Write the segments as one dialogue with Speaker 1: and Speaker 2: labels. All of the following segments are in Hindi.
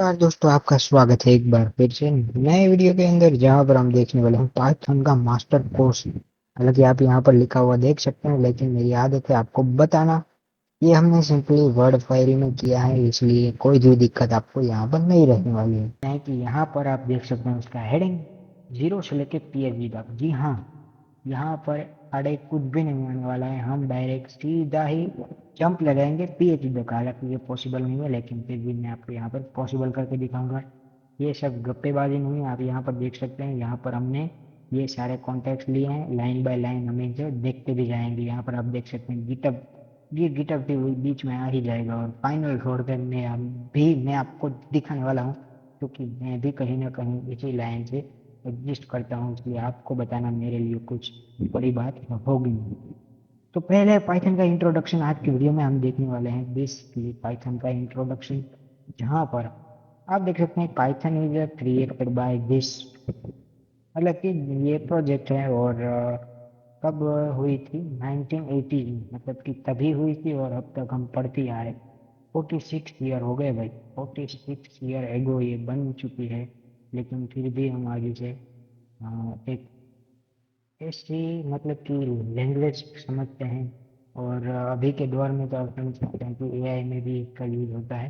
Speaker 1: नमस्कार दोस्तों, आपका स्वागत है एक बार फिर से नए वीडियो के अंदर, जहां पर हम देखने वाले हैं पाइथन का मास्टर कोर्स। हालांकि आप यहां पर लिखा हुआ देख सकते हैं, लेकिन मेरी आदत है आपको बताना। ये हमने सिंपली वर्ड फाइल में किया है, इसलिए कोई भी दिक्कत आपको यहाँ पर नहीं रहने वाली है कि यहाँ पर आप देख सकते हैं उसका हेडिंग जीरो से लेके पीएचडी तक। जी हाँ, यहाँ पर आड़े कुछ भी नहीं होने वाला है, हम डायरेक्ट सीधा ही जंप लगाएंगे पीएचडी तक। हालांकि ये पॉसिबल नहीं है, लेकिन फिर भी मैं आपको यहाँ पर पॉसिबल करके दिखाऊंगा। ये सब गप्पेबाजी नहीं है, आप यहाँ पर देख सकते हैं। यहाँ पर हमने ये सारे कॉन्टेक्ट लिए हैं, लाइन बाय लाइन हम इसे देखते भी जाएंगे। यहाँ पर आप देख सकते हैं गिटअप, ये गिटअप भी बीच में आ ही जाएगा। और फाइनल छोड़ कर मैं आपको दिखाने वाला हूँ, क्योंकि मैं भी कहीं ना कहीं इसी लाइन से एग्जिस्ट करता हूँ, इसलिए आपको बताना मेरे लिए कुछ बड़ी बात होगी नहीं। तो पहले पाइथन का इंट्रोडक्शन आज की वीडियो में हम देखने वाले हैं, बेसिकली पाइथन का इंट्रोडक्शन, जहाँ पर आप देख सकते हैं Python is created by this. मतलब कि ये प्रोजेक्ट है, और कब हुई थी? 1980 में, मतलब कि तभी हुई थी और अब तक हम पढ़ती आ रहे। 46 ईयर हो गए भाई, 46 ईयर एगो ये बन चुकी है। लेकिन फिर भी हम आगे से एक ऐसी, मतलब कि लैंग्वेज समझते हैं। और अभी के दौर में तो आप समझ सकते हैं कि एआई में भी इसका यूज होता है।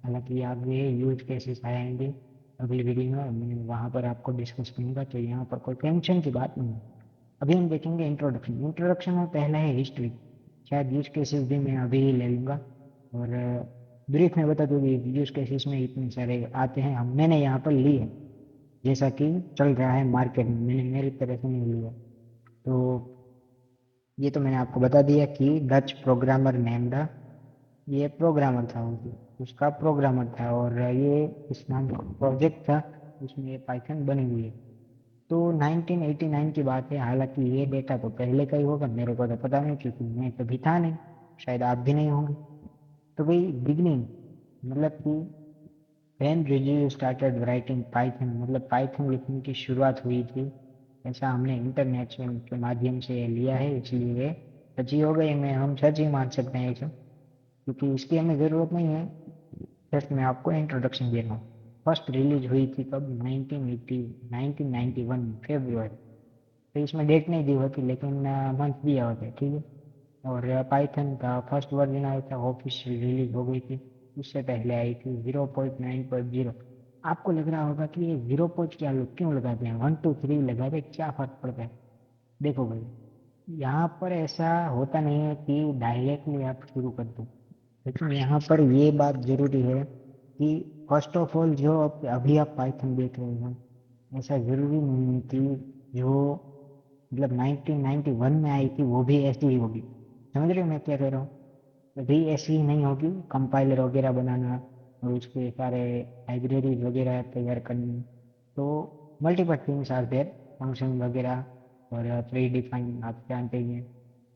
Speaker 1: हालांकि आगे यूज केसेस आएंगे अगली वीडियो में, मैं वहाँ पर आपको डिस्कस करूँगा, तो यहाँ पर कोई टेंशन की बात नहीं है। अभी हम देखेंगे इंट्रोडक्शन। इंट्रोडक्शन में पहला है हिस्ट्री। शायद यूज केसेस भी मैं अभी ही ले लूँगा। और ब्रीफ में बता दूँ कि यूज केसेस में इतने सारे आते हैं, हम मैंने यहाँ पर ली है जैसा कि चल रहा है मार्केट में, मैंने मेरी तरह से नहीं लिया। तो ये तो मैंने आपको बता दिया कि डच प्रोग्रामर नेम्ड, ये प्रोग्रामर था, उसका प्रोग्रामर था, और ये इस नाम का प्रोजेक्ट था, उसमें ये पाइथन बनी हुई है। तो 1989 की बात है। हालांकि ये डेटा तो पहले का ही होगा, मेरे को तो पता नहीं, क्योंकि मैं कभी था नहीं, शायद आप भी नहीं होंगे। तो भाई बिगनिंग, मतलब कि when reuse started writing Python, मतलब पाइथन लिखने की शुरुआत हुई थी। ऐसा हमने इंटरनेट के माध्यम से लिया है, इसलिए ये सच ही हो गई। मैं हम सच ही मान सकते हैं इसे, क्योंकि इसकी हमें ज़रूरत नहीं है। जस्ट मैं आपको इंट्रोडक्शन दे रहा हूँ। फर्स्ट रिलीज हुई थी कब? 1980, 1991 फेब्रुआरी। तो इसमें डेट नहीं दी होती, लेकिन मंथ दिया होता है, ठीक है। और पाइथन का फर्स्ट वर्जन आया था, ऑफिशियल रिलीज हो गई थी। उससे पहले आई थी 0.9.0। आपको लग रहा होगा कि ये 0 पॉइंट क्या लोग क्यों लगाते हैं, 1 2 3 लगाते, क्या फर्क पड़ता है? देखो भाई, यहाँ पर ऐसा होता नहीं है कि डायरेक्टली आप शुरू कर दो। लेकिन यहाँ पर ये बात जरूरी है कि फर्स्ट ऑफ ऑल, जो अभी आप पाइथन देख रहे हैं, ऐसा जरूरी नहीं है कि जो मतलब 1991 में आई थी वो भी ऐसी ही होगी। समझ रहे हो मैं क्या कह रहा हूँ? भी ऐसी ही नहीं होगी। कंपाइलर वगैरह बनाना और उसके सारे लाइब्रेरीज वगैरह तैयार करनी, तो multiple things are there, function वगैरह और प्री डिफाइन आप जानते ही हैं।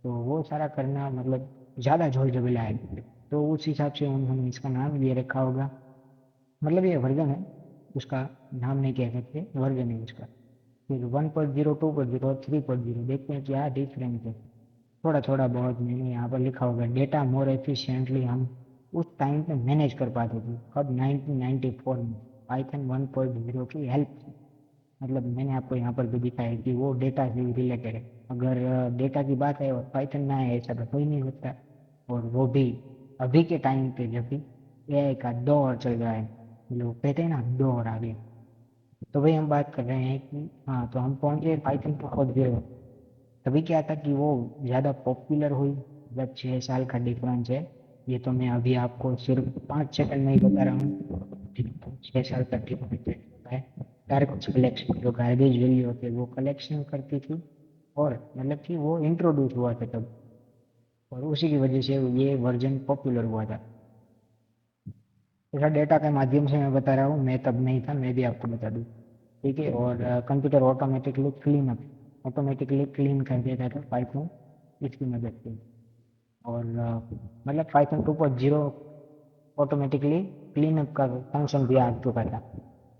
Speaker 1: तो वो सारा करना मतलब ज़्यादा झोल झमेला है। तो उस हिसाब से उन्होंने इसका नाम ये रखा होगा। मतलब ये वर्जन है, उसका नाम नहीं कह सकते, वर्जन है उसका। फिर 1.0, 2.0 और 3.0 देखते हैं क्या डिफरेंस है। थोड़ा थोड़ा बहुत मैंने यहाँ पर लिखा होगा। डेटा मोर एफिशिएंटली हम उस टाइम पे मैनेज कर पाते थे, अब 1994 में पाइथन 1.0 की हेल्प। मतलब मैंने आपको यहाँ पर भी दिखाया है कि वो डेटा से रिलेटेड है। अगर डेटा की बात है और पाइथन ना है, ऐसा तो हो ही नहीं सकता। और वो भी अभी के टाइम पे, जब भी एआई का दौर चल रहा है, लोग कहते हैं ना दौर आ गया। तो वही हम बात कर रहे हैं कि हाँ, तो हम पहुंचे पाइथन 2.0। तभी क्या था कि वो ज़्यादा पॉपुलर हुई, जब 6 साल का डिफरेंस है। ये तो मैं अभी आपको सिर्फ 5 सेकंड में ही बता रहा हूँ। 6 साल का डिफरेंस है। सारे कुछ कलेक्शन जो गार्बेज वैल्यू होते वो कलेक्शन करती थी, और मतलब कि वो इंट्रोड्यूस हुआ था तब, और उसी की वजह से ये वर्जन पॉपुलर हुआ था। ऐसा डेटा के माध्यम से मैं बता रहा हूँ, मैं तब नहीं था, मैं भी आपको बता दूँ, ठीक है। और कंप्यूटर ऑटोमेटिकली क्लीन कर देता था पाइथन इसकी मदद से। और मतलब पाइथन 2.0 ऑटोमेटिकली क्लीन अप का फंक्शन भी आ चुका था,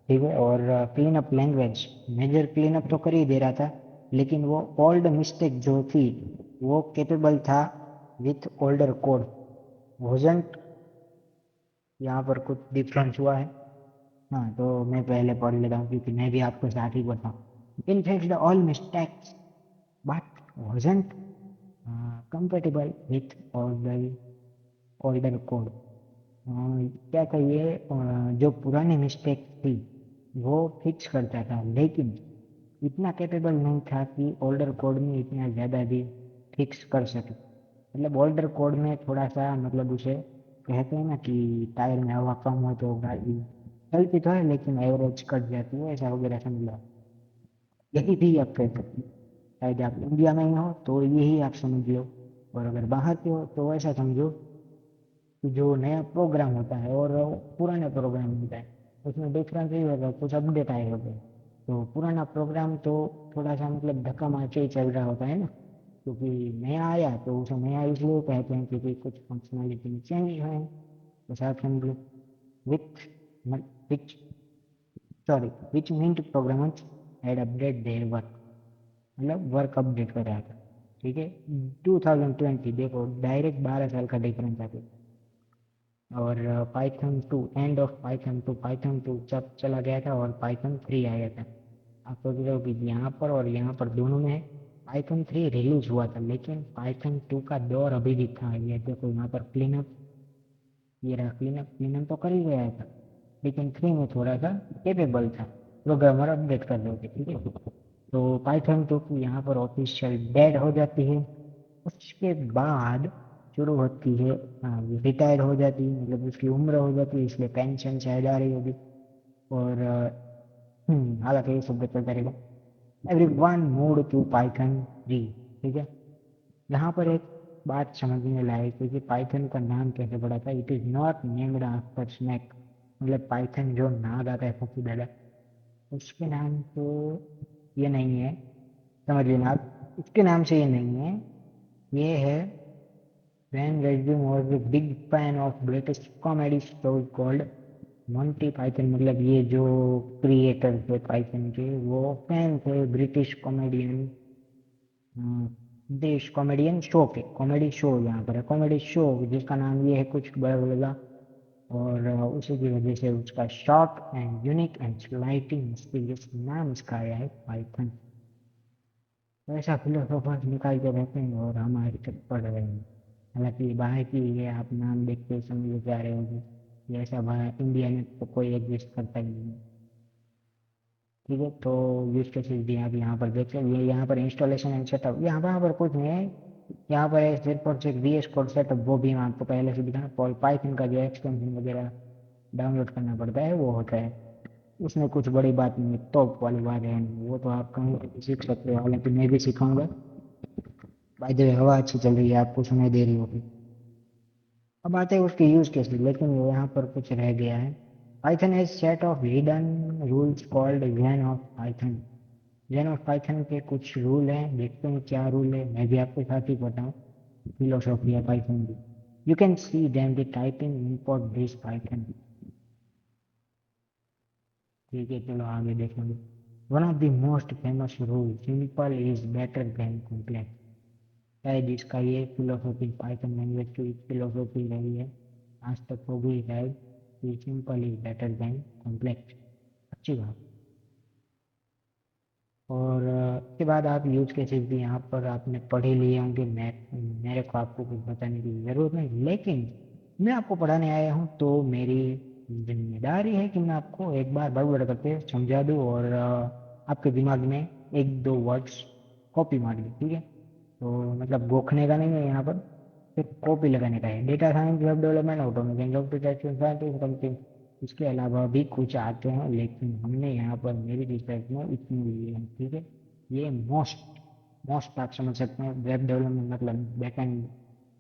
Speaker 1: ठीक है। और clean up language major clean up तो कर ही दे रहा था, लेकिन वो ओल्ड मिस्टेक जो थी वो कैपेबल था विथ ओल्डर कोड। वोजेंट, यहाँ पर कुछ डिफरेंस हुआ है। हाँ, तो मैं पहले पढ़ लेता हूँ क्योंकि मैं भी आपको साथ ही बताऊँ। In fact the all mistakes but wasn't compatible with older code। क्या कहिए, जो पुरानी मिस्टेक थी वो फिक्स करता था, लेकिन इतना कैपेबल नहीं था कि ओल्डर कोड में इतना ज़्यादा भी फिक्स कर सके। मतलब ओल्डर कोड में थोड़ा सा, मतलब उसे कहते हैं ना कि टायर में हवा कम हो तो गाड़ी चलती तो है लेकिन एवरेज कट जाती है, ऐसा वगैरह समझ लो। यही भी आप कह सकते हैं। शायद आप इंडिया में ही हो तो यही आप समझ लो, और अगर बाहर के हो तो ऐसा समझो कि जो नया प्रोग्राम होता है और पुराना प्रोग्राम होता है उसमें डिफरेंस ये होगा, कुछ अपडेट आए होते हैं। तो पुराना प्रोग्राम तो थोड़ा सा मतलब धक्का मार के ही चल रहा होता है ना, क्योंकि नया आया तो उसे नया इसलिए कहते हैं क्योंकि कुछ फंक्शनैलिटी में चेंज हुए हैं। तो साथ समझ लो, with which sorry which mean programmers had update their work, मतलब वर्क अपडेट कर रहा था। ठीक है, 2020 देखो डायरेक्ट 12 साल का डिफरेंस आ गया। और Python two, end of Python two Python two जब चला गया था और पाइथन 3 आ गया था। आप सोच रहे हो कि यहाँ पर और यहाँ पर दोनों में पाइथन 3 रिलीज हुआ था, लेकिन पाइथन 2 का दौर अभी भी था। ये देखो यहाँ पर क्लीनअप, ये रहा क्लीनअप, क्लीनअप तो कर ही गया था, लेकिन 3 में थोड़ा सा केपेबल था, प्रोग्रामर अपडेट कर रहे थे। ठीक है, तो पाइथन 2 की यहाँ पर ऑफिशियल डेड हो जाती है। उसके बाद शुरू होती है, रिटायर हो जाती है, मतलब उसकी उम्र हो जाती है, इसलिए पेंशन शायद आ रही होगी। और हालांकि ये सब चलता रहेगा। Everyone moved to Python 3। ठीक है, यहाँ पर एक बात समझने लायक है कि पाइथन का नाम कैसे पड़ा था। It is not named after snake, मतलब पाइथन जो नाद आता है सबसे पहले, उसके नाम तो ये नहीं है, समझ लेना आप, इसके नाम से ये नहीं है। ये है Van Rysum was a big fan of British comedy show called Monty Python। मतलब ये जो क्रिएटर थे पाइथन के वो फैन थे ब्रिटिश कॉमेडियन, देश कॉमेडियन शो के, कॉमेडी शो यहाँ पर है कॉमेडी शो जिसका नाम ये है कुछ बड़ा बड़ा। और उसी की वजह से उसका short and unique and slightly mysterious नाम इसका आया है पाइथन। तो ऐसा फिलोसोफर्स निकाल के रहते हैं और हमारे तक पढ़ रहे हैं। हालांकि बाहर की ये आप नाम देख के समझ जा रहे होंगे, ये ऐसा बाहर इंडिया में तो कोई एग्जिस्ट करता ही नहीं है। ठीक है, तो यूज केसेस भी आप यहाँ पर देख सकते हैं। ये यहाँ पर इंस्टॉलेशन एंड सेटअप, यहाँ पर कुछ नहीं है। यहाँ पर है सिर्फ और सिर्फ वी एस कोड सेटअप, वो भी मैं आपको पहले से दिखाना। पाइथन का जो एक्सटेंशन वगैरह डाउनलोड करना पड़ता है वो होता है, उसमें कुछ बड़ी बात नहीं है, टॉप वाली बात है, वो तो आप कहीं भी सीख सकते हो, हालांकि मैं भी सिखाऊंगा। बाय द वे हवा अच्छी चल रही है, आपको सुनाई दे रही होगी। अब आते हैं उसके यूज केस, लेकिन वो यहाँ पर कुछ रह गया है। Python is set of hidden rules called Zen of Python. Zen of Python के कुछ रूल हैं, देखते हैं क्या रूल है, मैं भी आपके साथ ही बताऊँ। फिलोसॉफी है पाइथन की। You can see them the typing import this Python. ठीक है, चलो आगे देखेंगे। One of the most famous rule, simple is better than complex. शायद इसका ये फिलोसॉफी पाइथन लैंग्वेज की फिलोसॉफी रही है आज तक, हो गई शायद कि simple is better than complex. अच्छी बात। और इसके बाद आप यूज केसेस भी यहाँ पर आपने पढ़ ही लिए होंगे, मैं मेरे को आपको कुछ बताने की ज़रूरत नहीं, लेकिन मैं आपको पढ़ाने आया हूँ तो मेरी जिम्मेदारी है कि मैं आपको एक बार बड़बड़ करके समझा दूँ और आपके दिमाग में एक दो वर्ड्स कॉपी मार दूँ। ठीक है, तो मतलब गोखने का नहीं है यहाँ पर, सिर्फ कॉपी लगाने का है। Data science, web development, automation software testing, something. इसके अलावा भी कुछ आते हैं, लेकिन हमने यहाँ पर मेरी रिसर्च में इतनी लिए हैं। ठीक है, ये मोस्ट मोस्ट आप समझ सकते हैं। वेब डेवलपमेंट मतलब बैकएंड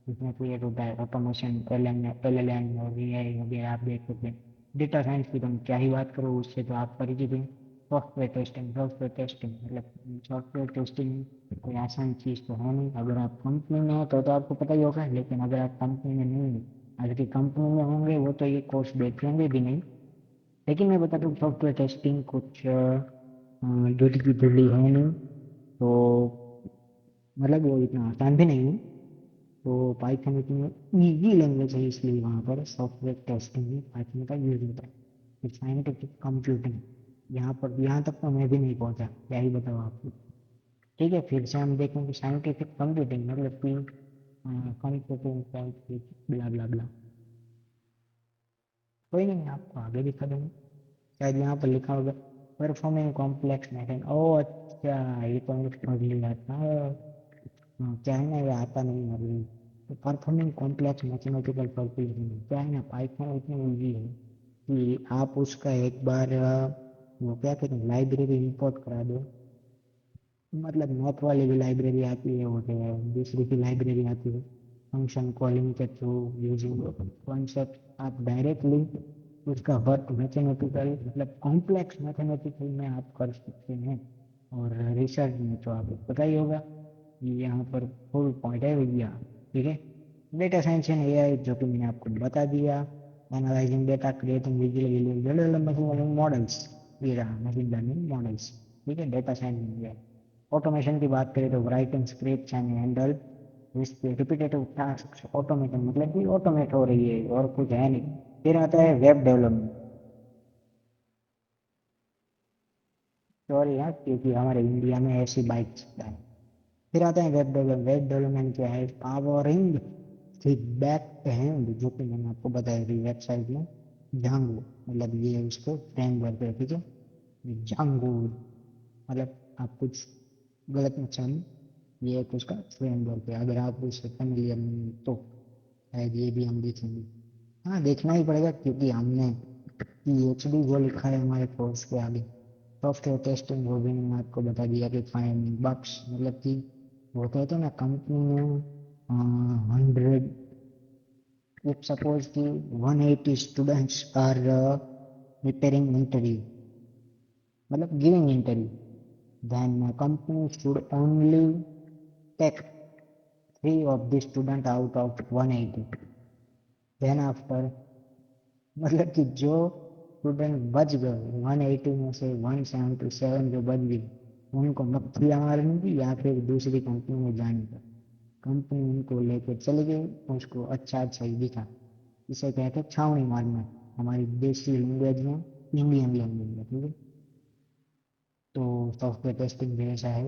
Speaker 1: इसमें क्रिएट होता है, ऑटोमेशन एल एल एम और ए आई वगैरह आप देख सकते हैं। डेटा साइंस की तो मैं क्या ही बात करूँ, उससे तो आप परिचित हैं। सॉफ्टवेयर टेस्टिंग मतलब सॉफ्टवेयर टेस्टिंग कोई आसान चीज़ तो है नहीं। अगर आप कंपनी में हो तो आपको पता ही होगा, लेकिन अगर आप कंपनी में नहीं हैं, अगर की कंपनी में होंगे वो तो ये कोर्स देखेंगे भी नहीं। लेकिन मैं बता दूँ सॉफ्टवेयर टेस्टिंग कुछ जुड़ी की जुड़ी है नहीं, तो मतलब वो इतना आसान भी नहीं है। तो पाइथन इतनी ईजी लैंग्वेज है, इसलिए वहाँ पर सॉफ्टवेयर टेस्टिंग में पाइथन का यूज होता है। फिर साइंटिफिक कंप्यूटिंग, यहाँ तक तो मैं भी नहीं पहुंचा, क्या ही बताऊँ आपको। ठीक है, फिर से हम देखेंगे साइंटिफिक कंप्यूटिंग मतलब कि कंप्यूटिंग ब्ला ब्ला ब्ला। कोई नहीं, आपको आगे दिखा देंगे, शायद यहाँ पर लिखा होगा परफॉर्मिंग कॉम्प्लेक्स मैथड। ओ अच्छा, ये तो मुझे समझ लिया था। क्या है ना, ये आता नहीं है अभी। तो परफॉर्मिंग कॉम्प्लेक्स मैथमेटिकल कैलकुलेशन क्या है ना, पाइथन इतनी ईजी है कि आप उसका एक बार वो क्या कहते हैं लाइब्रेरी इंपोर्ट करा दो। मतलब मैथ वाली भी लाइब्रेरी आती है, वो जो है दूसरी की लाइब्रेरी आती है, फंक्शन कॉलिंग के थ्रू यूजिंग कॉन्सेप्ट, आप डायरेक्टली उसका वर्क मैथमेटिकल मतलब कॉम्प्लेक्स मैथमेटिकल में आप कर सकते हैं। और रिसर्च में तो आपको पता ही होगा कि यहाँ पर फुल पॉइंट है भैया। ठीक है, डेटा साइंस एंड एआई जो कि मैंने आपको बता दिया, analysing data, creating visual machine learning models, ये रहा मशीन लर्निंग मॉडल्स। ठीक है, डेटा साइंस। ऑटोमेशन की बात करें तो writing script and handle repetitive task, automation मतलब कि ऑटोमेट हो रही है और कुछ है नहीं। फिर आता है वेब डेवलपमेंट। सॉरी यार, क्योंकि हमारे इंडिया में ऐसी बाइक चलता है। फिर आता है वेब डेवलपमेंट। वेब डेवलपमेंट क्या है, पावरिंग फीडबैक हैंड, जो कि मैंने आपको बताया थी वेबसाइट में, जांगो मतलब ये उसको फ्रेमवर्क है। ठीक है, जांगो मतलब आप कुछ गलत मत समझ, ये एक उसका फ्रेमवर्क है। अगर आप उससे familiar नहीं हो तो शायद ये भी हम देखेंगे। हाँ, देखना ही पड़ेगा क्योंकि हमने पीएचडी जो लिखा है हमारे कोर्स के आगे। सॉफ्टवेयर टेस्टिंग वो भी मैंने आपको बता दिया कि फाइंड बग्स मतलब कि वो कहते हैं ना कंपनी में 100, इफ सपोज कि 180 स्टूडेंट्स आर preparing interview मतलब giving interview, then company should only take 3 of the student out of 180। then after मतलब कि जो स्टूडेंट बच गए 180 में से 177 जो बच गए, उनको मक्खियाँ मारने की या फिर दूसरी कंपनी में जाने का, कंपनी उनको लेकर चली गई, उसको अच्छा अच्छा ही दिखा। इसे कहते हैं छावनी मारना, हमारी देसी लैंग्वेज में, इंडियन लैंग्वेज में। ठीक है, तो सॉफ्टवेयर टेस्टिंग भी ऐसा है।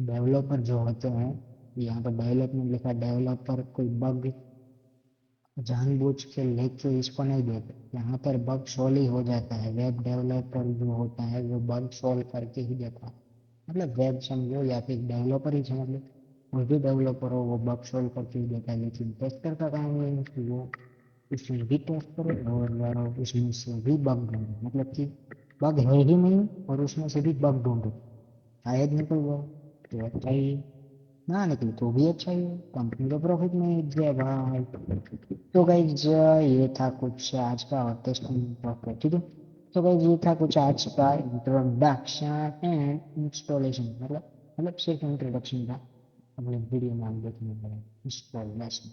Speaker 1: डेवलपर जो होते हैं, यहाँ पर डेवलपमेंट लिखा, डेवलपर कोई बग जानबूझ के लेके इसको नहीं देते, यहाँ पर बग सॉल्व ही हो जाता है। वेब डेवलपर जो होता है वो बग सॉल्व करके ही देता है। मतलब वेब समझो या फिर डेवलपर ही समझ लो, कोई भी डेवलपर हो वो बग सॉल्व करके ही देता है। लेकिन टेस्टर का काम ये है कि वो उसमें भी टेस्ट करे और उसमें से भी बग ढूंढे, मतलब कि बग है ही नहीं और उसमें से भी बग ढूंढो, शायद निकल जाए तो अच्छा ही है, ना निकले तो भी अच्छा ही है, कंपनी को प्रॉफिट में जय भाई। तो गाइज ये था कुछ आज का टेस्टिंग सॉफ्टवेयर। ठीक है, तो गाइज ये था कुछ आज का इंट्रोडक्शन एंड इंस्टॉलेशन, मतलब सिर्फ इंट्रोडक्शन था। अगले वीडियो में हम देखेंगे इंस्टॉलेशन।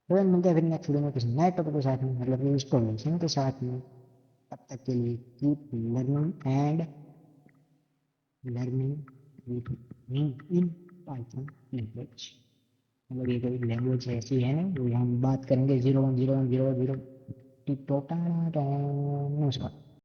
Speaker 1: तो मिलते हैं फिर नेक्स्ट वीडियो में किसी नए टॉपिक के साथ में, मतलब इंस्टॉलेशन के साथ में। तब तक के लिए keep learning and learning with me in Python language. मतलब ये कोई लैंग्वेज ऐसी है ना जो हम बात करेंगे 010100 टिक टॉक। नमस्कार।